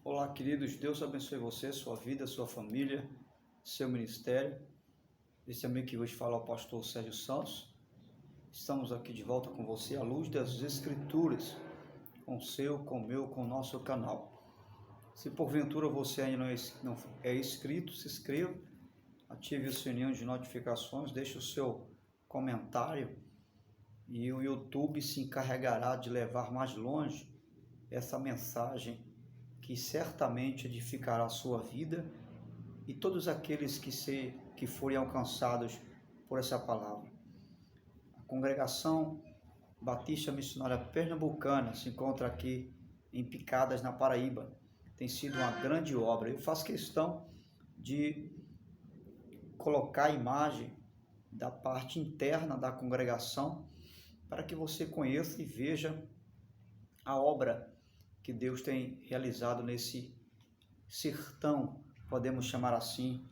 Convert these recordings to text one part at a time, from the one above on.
Olá, queridos, Deus abençoe você, sua vida, sua família, seu ministério. Esse amigo que hoje fala é o pastor Sérgio Santos. Estamos aqui de volta com você à luz das Escrituras, com o seu, com o meu, com o nosso canal. Se porventura você ainda não é inscrito, se inscreva, ative o sininho de notificações, deixe o seu comentário e o YouTube se encarregará de levar mais longe essa mensagem que certamente edificará a sua vida e todos aqueles que forem alcançados por essa palavra. A Congregação Batista Missionária Pernambucana se encontra aqui em Picadas, na Paraíba. Tem sido uma grande obra. Eu faço questão de colocar a imagem da parte interna da congregação para que você conheça e veja a obra que Deus tem realizado nesse sertão, podemos chamar assim,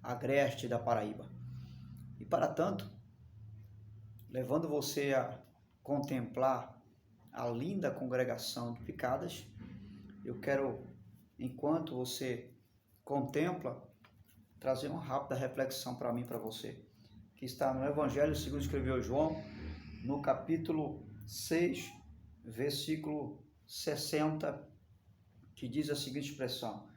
agreste da Paraíba. E para tanto, levando você a contemplar a linda congregação de Picadas, eu quero, enquanto você contempla, trazer uma rápida reflexão para mim, para você, que está no Evangelho segundo escreveu João, no capítulo 6, versículo 60, que diz a seguinte expressão: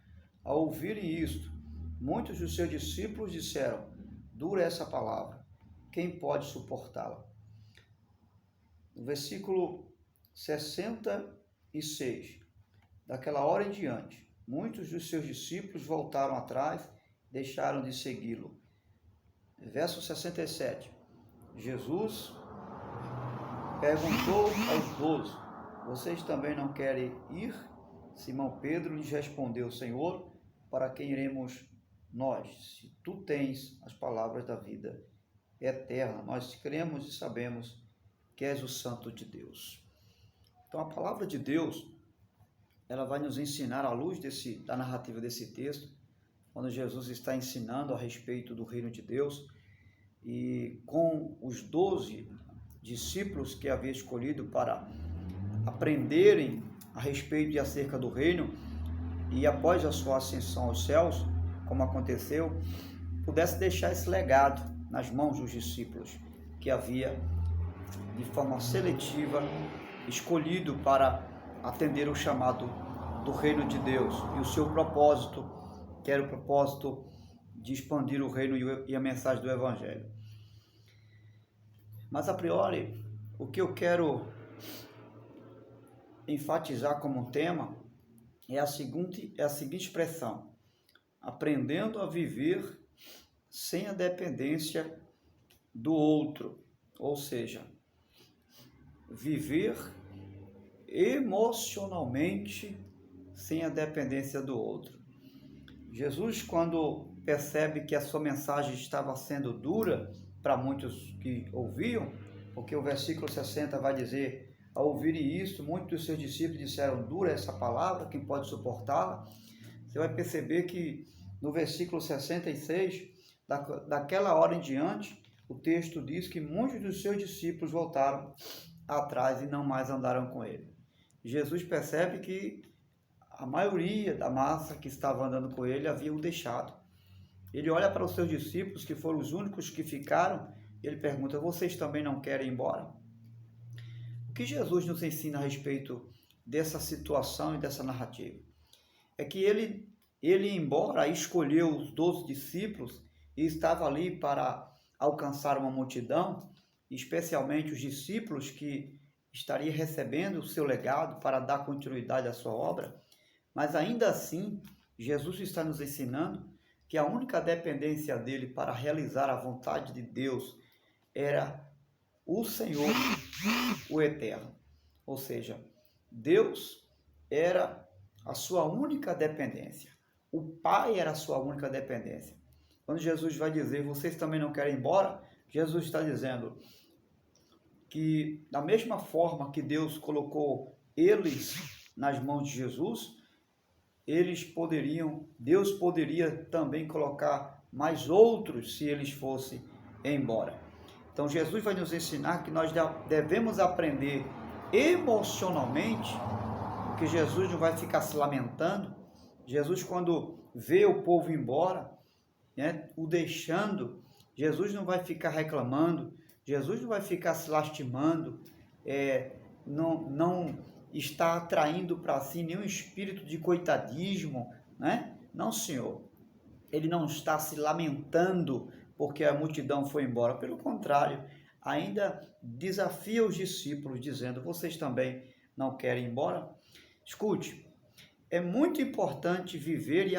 ao ouvirem isto, muitos dos seus discípulos disseram: dura essa palavra, quem pode suportá-la? No versículo 66, daquela hora em diante, muitos dos seus discípulos voltaram atrás, deixaram de segui-lo. Verso 67, Jesus perguntou aos 12: vocês também não querem ir? Simão Pedro lhes respondeu: Senhor, para quem iremos nós? Se tu tens as palavras da vida eterna, nós cremos e sabemos que és o Santo de Deus. Então a palavra de Deus, ela vai nos ensinar à luz da narrativa desse texto, quando Jesus está ensinando a respeito do reino de Deus, e com os 12 discípulos que havia escolhido para aprenderem a respeito e acerca do reino, e após a sua ascensão aos céus, como aconteceu, pudesse deixar esse legado nas mãos dos discípulos, que havia, de forma seletiva, escolhido para atender o chamado do reino de Deus e o seu propósito, que era o propósito de expandir o reino e a mensagem do Evangelho. Mas a priori, o que eu quero enfatizar como tema é a seguinte expressão: aprendendo a viver sem a dependência do outro, ou seja, viver emocionalmente sem a dependência do outro. Jesus, quando percebe que a sua mensagem estava sendo dura para muitos que ouviam, porque o versículo 60 vai dizer: ao ouvirem isso, muitos dos seus discípulos disseram: dura essa palavra, quem pode suportá-la? Você vai perceber que no versículo 66, daquela hora em diante, o texto diz que muitos dos seus discípulos voltaram atrás e não mais andaram com ele. Jesus percebe que a maioria da massa que estava andando com ele havia o deixado. Ele olha para os seus discípulos, que foram os únicos que ficaram, e ele pergunta: vocês também não querem ir embora? O que Jesus nos ensina a respeito dessa situação e dessa narrativa? É que ele embora escolheu os 12 discípulos e estava ali para alcançar uma multidão, especialmente os discípulos que estariam recebendo o seu legado para dar continuidade à sua obra, mas ainda assim, Jesus está nos ensinando que a única dependência dele para realizar a vontade de Deus era o Senhor, o Eterno. Ou seja, Deus era a sua única dependência. O Pai era a sua única dependência. Quando Jesus vai dizer: vocês também não querem ir embora, Jesus está dizendo que da mesma forma que Deus colocou eles nas mãos de Jesus, Deus poderia também colocar mais outros se eles fossem embora. Então Jesus vai nos ensinar que nós devemos aprender emocionalmente, porque Jesus não vai ficar se lamentando, Jesus, quando vê o povo embora, né, o deixando, Jesus não vai ficar reclamando, Jesus não vai ficar se lastimando, não está atraindo para si nenhum espírito de coitadismo, né? Não, Senhor. Ele não está se lamentando porque a multidão foi embora. Pelo contrário, ainda desafia os discípulos, dizendo: vocês também não querem ir embora? Escute, é muito importante viver e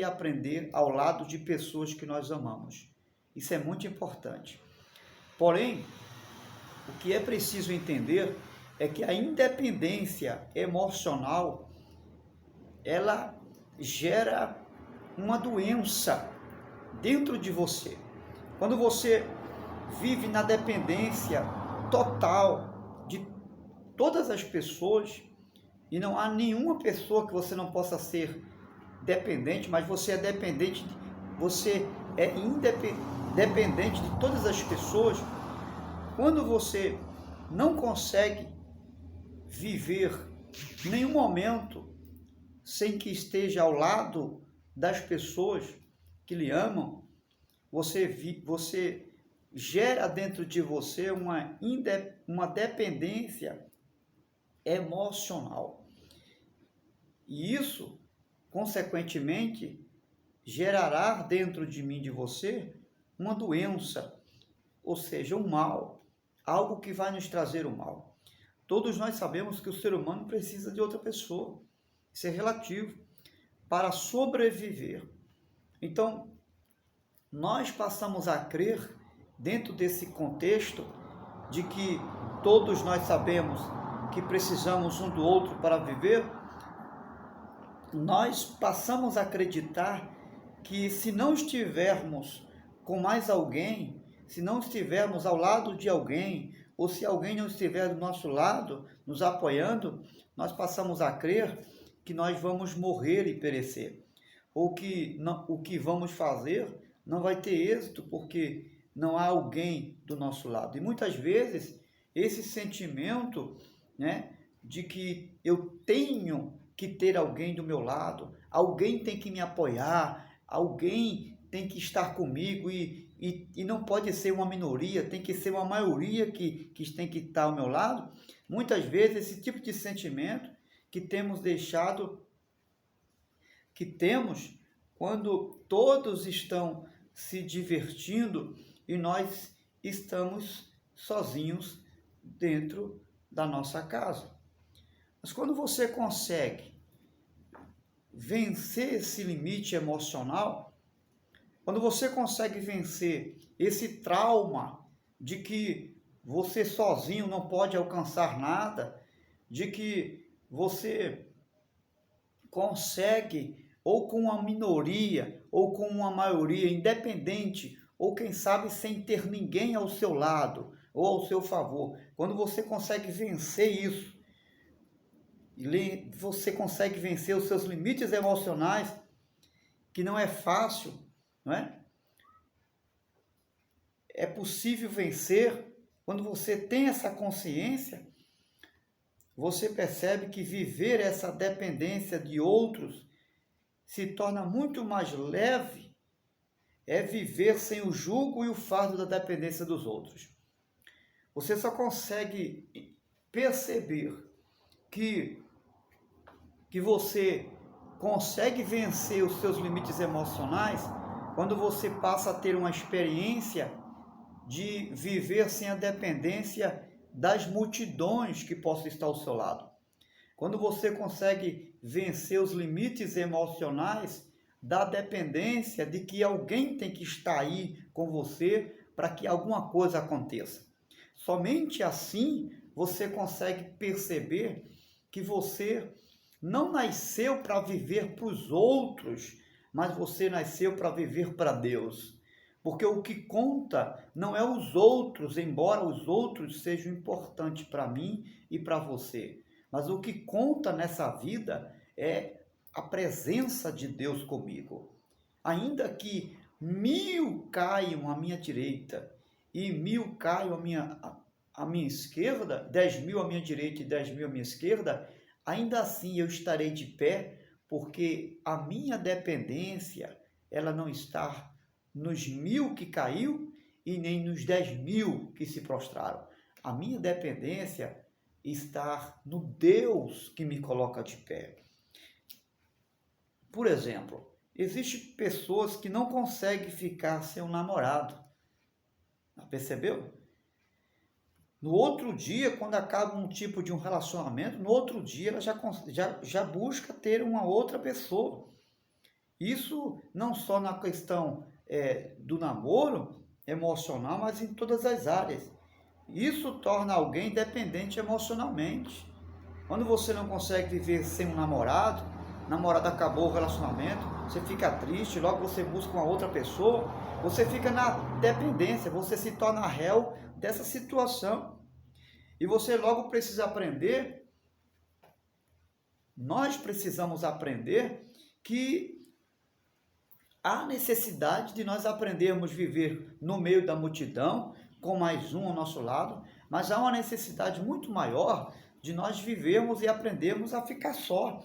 aprender ao lado de pessoas que nós amamos. Isso é muito importante. Porém, o que é preciso entender é que a independência emocional, ela gera uma doença dentro de você. Quando você vive na dependência total de todas as pessoas, e não há nenhuma pessoa que você não possa ser dependente, mas você é dependente, você é independente de todas as pessoas. Quando você não consegue viver nenhum momento sem que esteja ao lado das pessoas que lhe amam, você gera dentro de você uma dependência emocional. E isso, consequentemente, gerará dentro de mim, de você, uma doença, ou seja, um mal, algo que vai nos trazer o mal. Todos nós sabemos que o ser humano precisa de outra pessoa, isso é relativo, para sobreviver. Então, nós passamos a crer, dentro desse contexto, de que todos nós sabemos que precisamos um do outro para viver, nós passamos a acreditar que se não estivermos com mais alguém, se não estivermos ao lado de alguém, ou se alguém não estiver do nosso lado, nos apoiando, nós passamos a crer que nós vamos morrer e perecer, ou que o que vamos fazer não vai ter êxito porque não há alguém do nosso lado. E muitas vezes esse sentimento, né, de que eu tenho que ter alguém do meu lado, alguém tem que me apoiar, alguém tem que estar comigo e não pode ser uma minoria, tem que ser uma maioria que tem que estar ao meu lado. Muitas vezes esse tipo de sentimento que temos deixado, que temos quando todos estão se divertindo e nós estamos sozinhos dentro da nossa casa. Mas quando você consegue vencer esse limite emocional, quando você consegue vencer esse trauma de que você sozinho não pode alcançar nada, de que você consegue, ou com uma minoria, ou com uma maioria independente, ou quem sabe sem ter ninguém ao seu lado, ou ao seu favor, quando você consegue vencer isso, você consegue vencer os seus limites emocionais, que não é fácil, não é? É possível vencer quando você tem essa consciência. Você percebe que viver essa dependência de outros se torna muito mais leve, é viver sem o jugo e o fardo da dependência dos outros. Você só consegue perceber que você consegue vencer os seus limites emocionais quando você passa a ter uma experiência de viver sem a dependência das multidões que possam estar ao seu lado. Quando você consegue vencer os limites emocionais da dependência de que alguém tem que estar aí com você para que alguma coisa aconteça. Somente assim você consegue perceber que você não nasceu para viver para os outros, mas você nasceu para viver para Deus. Porque o que conta não é os outros, embora os outros sejam importantes para mim e para você. Mas o que conta nessa vida é a presença de Deus comigo. Ainda que 1000 caiam à minha direita e 1000 caiam à minha esquerda, 10.000 à minha direita e 10.000 à minha esquerda, ainda assim eu estarei de pé, porque a minha dependência, ela não está nos 1000 que caiu e nem nos 10.000 que se prostraram. A minha dependência está no Deus que me coloca de pé. Por exemplo, existem pessoas que não conseguem ficar sem um namorado. Percebeu? No outro dia, quando acaba um tipo de um relacionamento, no outro dia ela já busca ter uma outra pessoa. Isso não só na questão do namoro emocional, mas em todas as áreas. Isso torna alguém dependente emocionalmente. Quando você não consegue viver sem um namorado acabou o relacionamento, você fica triste, logo você busca uma outra pessoa, você fica na dependência, você se torna réu dessa situação. E você logo precisa aprender, nós precisamos aprender que há necessidade de nós aprendermos a viver no meio da multidão, com mais um ao nosso lado, mas há uma necessidade muito maior de nós vivermos e aprendermos a ficar só.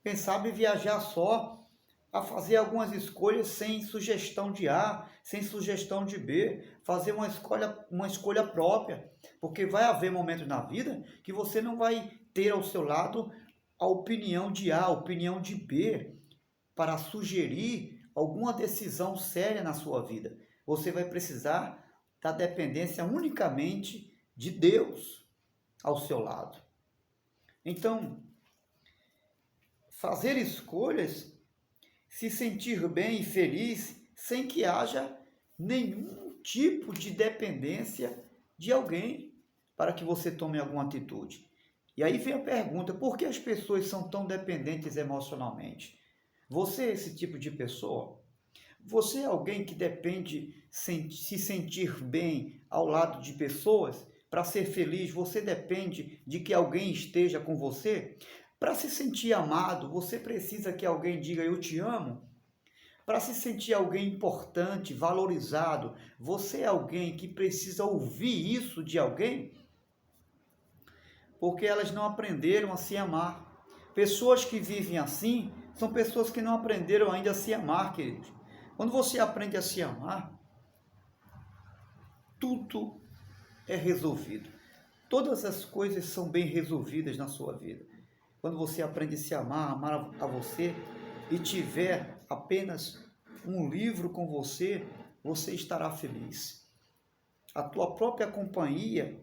Quem sabe viajar só, a fazer algumas escolhas sem sugestão de A, sem sugestão de B, fazer uma escolha própria, porque vai haver momentos na vida que você não vai ter ao seu lado a opinião de A, a opinião de B, para sugerir alguma decisão séria na sua vida. Você vai precisar da dependência unicamente de Deus ao seu lado. Então, fazer escolhas, se sentir bem e feliz, sem que haja nenhum tipo de dependência de alguém para que você tome alguma atitude. E aí vem a pergunta, por que as pessoas são tão dependentes emocionalmente? Você é esse tipo de pessoa? Você é alguém que depende se sentir bem ao lado de pessoas? Para ser feliz, você depende de que alguém esteja com você? Para se sentir amado, você precisa que alguém diga eu te amo? Para se sentir alguém importante, valorizado, você é alguém que precisa ouvir isso de alguém? Porque elas não aprenderam a se amar. Pessoas que vivem assim são pessoas que não aprenderam ainda a se amar, queridos. Quando você aprende a se amar, tudo é resolvido. Todas as coisas são bem resolvidas na sua vida. Quando você aprende a se amar, amar a você e tiver apenas um livro com você, você estará feliz. A tua própria companhia,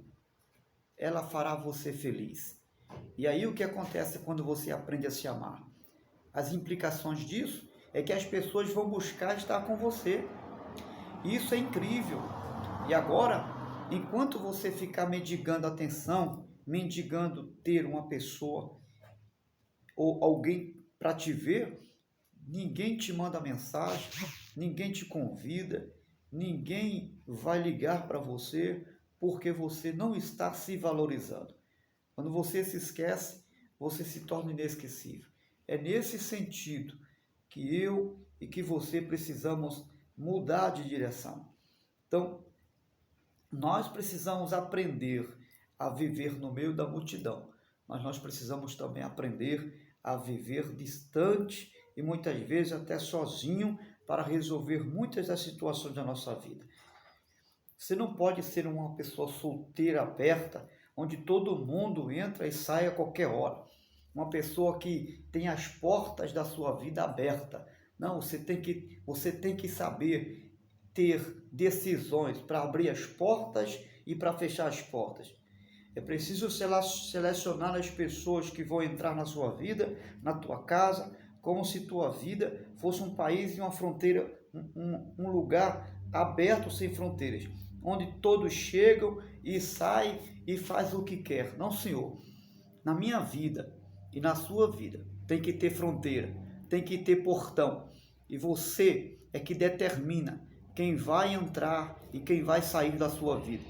ela fará você feliz. E aí o que acontece quando você aprende a se amar? As implicações disso é que as pessoas vão buscar estar com você. Isso é incrível. E agora, enquanto você ficar mendigando atenção, mendigando ter uma pessoa ou alguém para te ver, ninguém te manda mensagem, ninguém te convida, ninguém vai ligar para você porque você não está se valorizando. Quando você se esquece, você se torna inesquecível. É nesse sentido que eu e que você precisamos mudar de direção. Então, nós precisamos aprender a viver no meio da multidão, mas nós precisamos também aprender a viver distante e muitas vezes até sozinho para resolver muitas das situações da nossa vida. Você não pode ser uma pessoa solteira aberta, onde todo mundo entra e sai a qualquer hora. Uma pessoa que tem as portas da sua vida aberta. Não, você tem que saber ter decisões para abrir as portas e para fechar as portas. É preciso selecionar as pessoas que vão entrar na sua vida, na tua casa, como se tua vida fosse um país e uma fronteira, um lugar aberto sem fronteiras, onde todos chegam e saem e fazem o que quer. Não, senhor. Na minha vida e na sua vida tem que ter fronteira, tem que ter portão. E você é que determina quem vai entrar e quem vai sair da sua vida.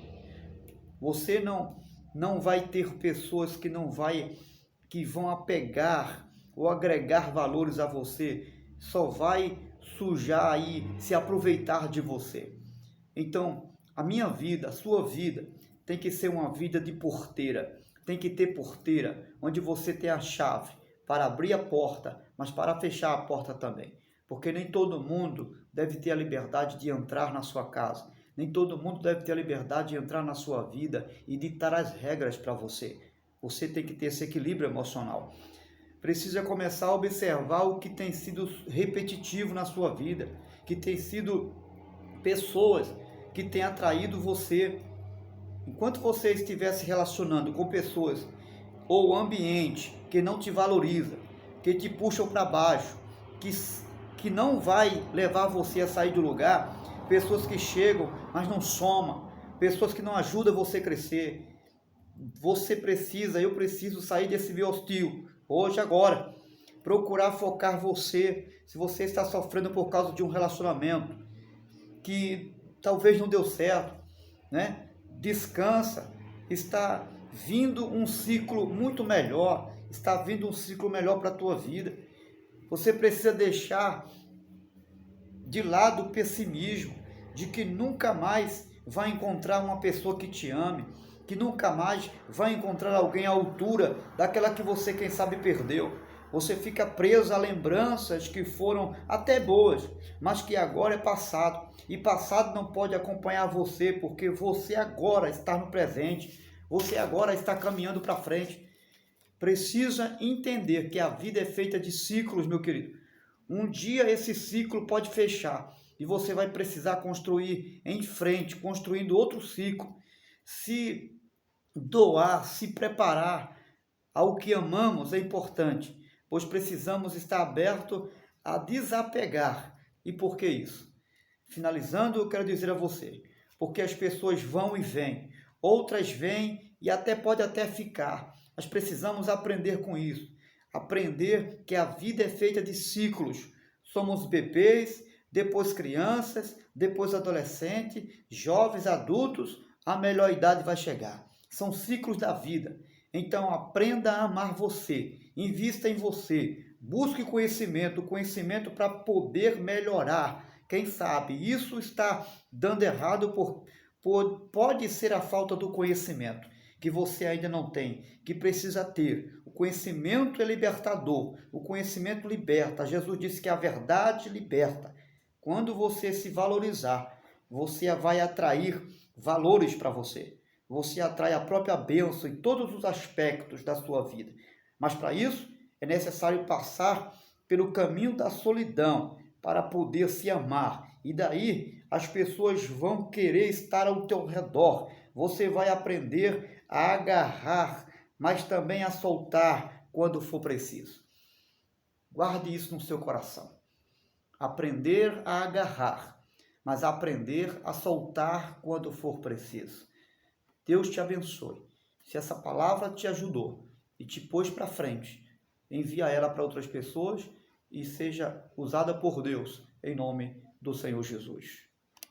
Você não vai ter pessoas que vão apegar ou agregar valores a você, só vai sujar e se aproveitar de você. Então, a minha vida, a sua vida, tem que ser uma vida de porteira. Tem que ter porteira, onde você tem a chave para abrir a porta, mas para fechar a porta também. Porque nem todo mundo deve ter a liberdade de entrar na sua casa. Nem todo mundo deve ter a liberdade de entrar na sua vida e ditar as regras para você. Você tem que ter esse equilíbrio emocional. Precisa começar a observar o que tem sido repetitivo na sua vida, que tem sido pessoas que têm atraído você. Enquanto você estiver se relacionando com pessoas ou ambiente que não te valoriza, que te puxam para baixo, que não vai levar você a sair do lugar, pessoas que chegam, mas não somam, pessoas que não ajudam você a crescer, eu preciso sair desse meio hostil, hoje, agora, procurar focar você, se você está sofrendo por causa de um relacionamento que talvez não deu certo, né? Descansa, está vindo um ciclo muito melhor, está vindo um ciclo melhor para a tua vida. Você precisa deixar de lado o pessimismo, de que nunca mais vai encontrar uma pessoa que te ame, que nunca mais vai encontrar alguém à altura daquela que você, quem sabe, perdeu. Você fica preso a lembranças que foram até boas, mas que agora é passado. E passado não pode acompanhar você, porque você agora está no presente. Você agora está caminhando para frente. Precisa entender que a vida é feita de ciclos, meu querido. Um dia esse ciclo pode fechar e você vai precisar construir em frente, construindo outro ciclo. Se doar, se preparar ao que amamos é importante, pois precisamos estar aberto a desapegar. E por que isso? Finalizando, eu quero dizer a você, porque as pessoas vão e vêm, outras vêm e pode até ficar, mas precisamos aprender com isso, aprender que a vida é feita de ciclos. Somos bebês, depois crianças, depois adolescentes, jovens, adultos, a melhor idade vai chegar. São ciclos da vida. Então aprenda a amar você, invista em você, busque conhecimento para poder melhorar. Quem sabe isso está dando errado pode ser a falta do conhecimento que você ainda não tem, que precisa ter. O conhecimento é libertador, o conhecimento liberta. Jesus disse que a verdade liberta. Quando você se valorizar, você vai atrair valores para você. Você atrai a própria bênção em todos os aspectos da sua vida. Mas para isso é necessário passar pelo caminho da solidão para poder se amar. E daí as pessoas vão querer estar ao teu redor. Você vai aprender a agarrar, mas também a soltar quando for preciso. Guarde isso no seu coração. Aprender a agarrar, mas aprender a soltar quando for preciso. Deus te abençoe. Se essa palavra te ajudou e te pôs para frente, envia ela para outras pessoas e seja usada por Deus, em nome do Senhor Jesus.